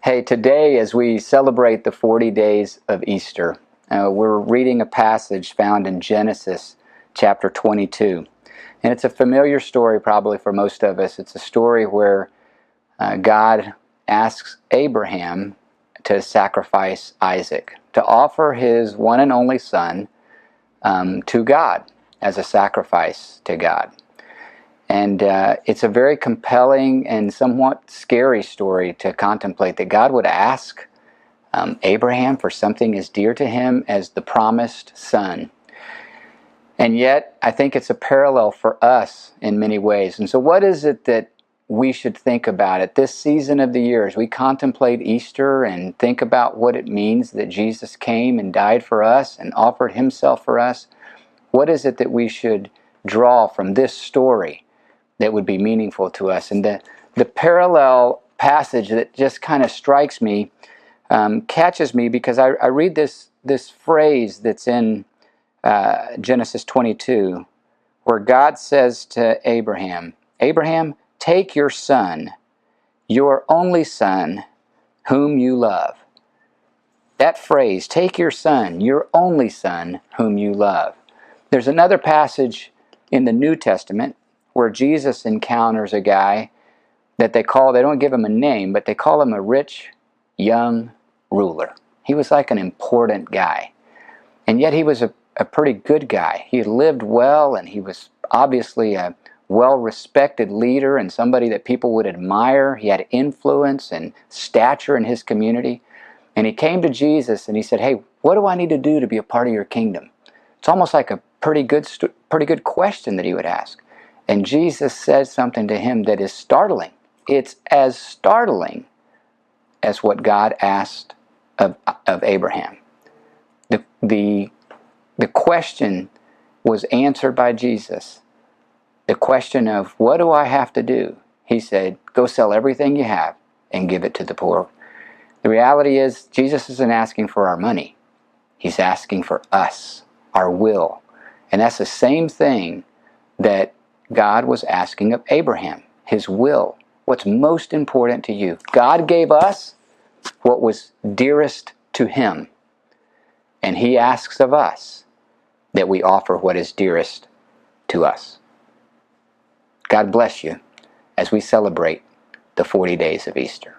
Hey, today as we celebrate the 40 days of Easter, we're reading a passage found in Genesis chapter 22. And it's a familiar story probably for most of us. It's a story where God asks Abraham to sacrifice Isaac, to offer his one and only son to God as a sacrifice to God. And it's a very compelling and somewhat scary story to contemplate, that God would ask Abraham for something as dear to him as the promised son. And yet, I think it's a parallel for us in many ways. And so what is it that we should think about at this season of the year as we contemplate Easter and think about what it means that Jesus came and died for us and offered himself for us? What is it that we should draw from this story that would be meaningful to us? And the parallel passage that just kind of strikes me, catches me, because I read this phrase that's in Genesis 22, where God says to Abraham, "Abraham, take your son, your only son, whom you love." That phrase, take your son, your only son, whom you love. There's another passage in the New Testament where Jesus encounters a guy that they don't give him a name, but they call him a rich, young ruler. He was like an important guy. And yet he was a pretty good guy. He lived well, and he was obviously a well-respected leader and somebody that people would admire. He had influence and stature in his community. And he came to Jesus and he said, "Hey, what do I need to do to be a part of your kingdom?" It's almost like a pretty good question that he would ask. And Jesus said something to him that is startling. It's as startling as what God asked of Abraham. The question was answered by Jesus. The question of, what do I have to do? He said, go sell everything you have and give it to the poor. The reality is, Jesus isn't asking for our money. He's asking for us, our will. And that's the same thing that God was asking of Abraham, his will. What's most important to you? God gave us what was dearest to him. And he asks of us that we offer what is dearest to us. God bless you as we celebrate the 40 days of Easter.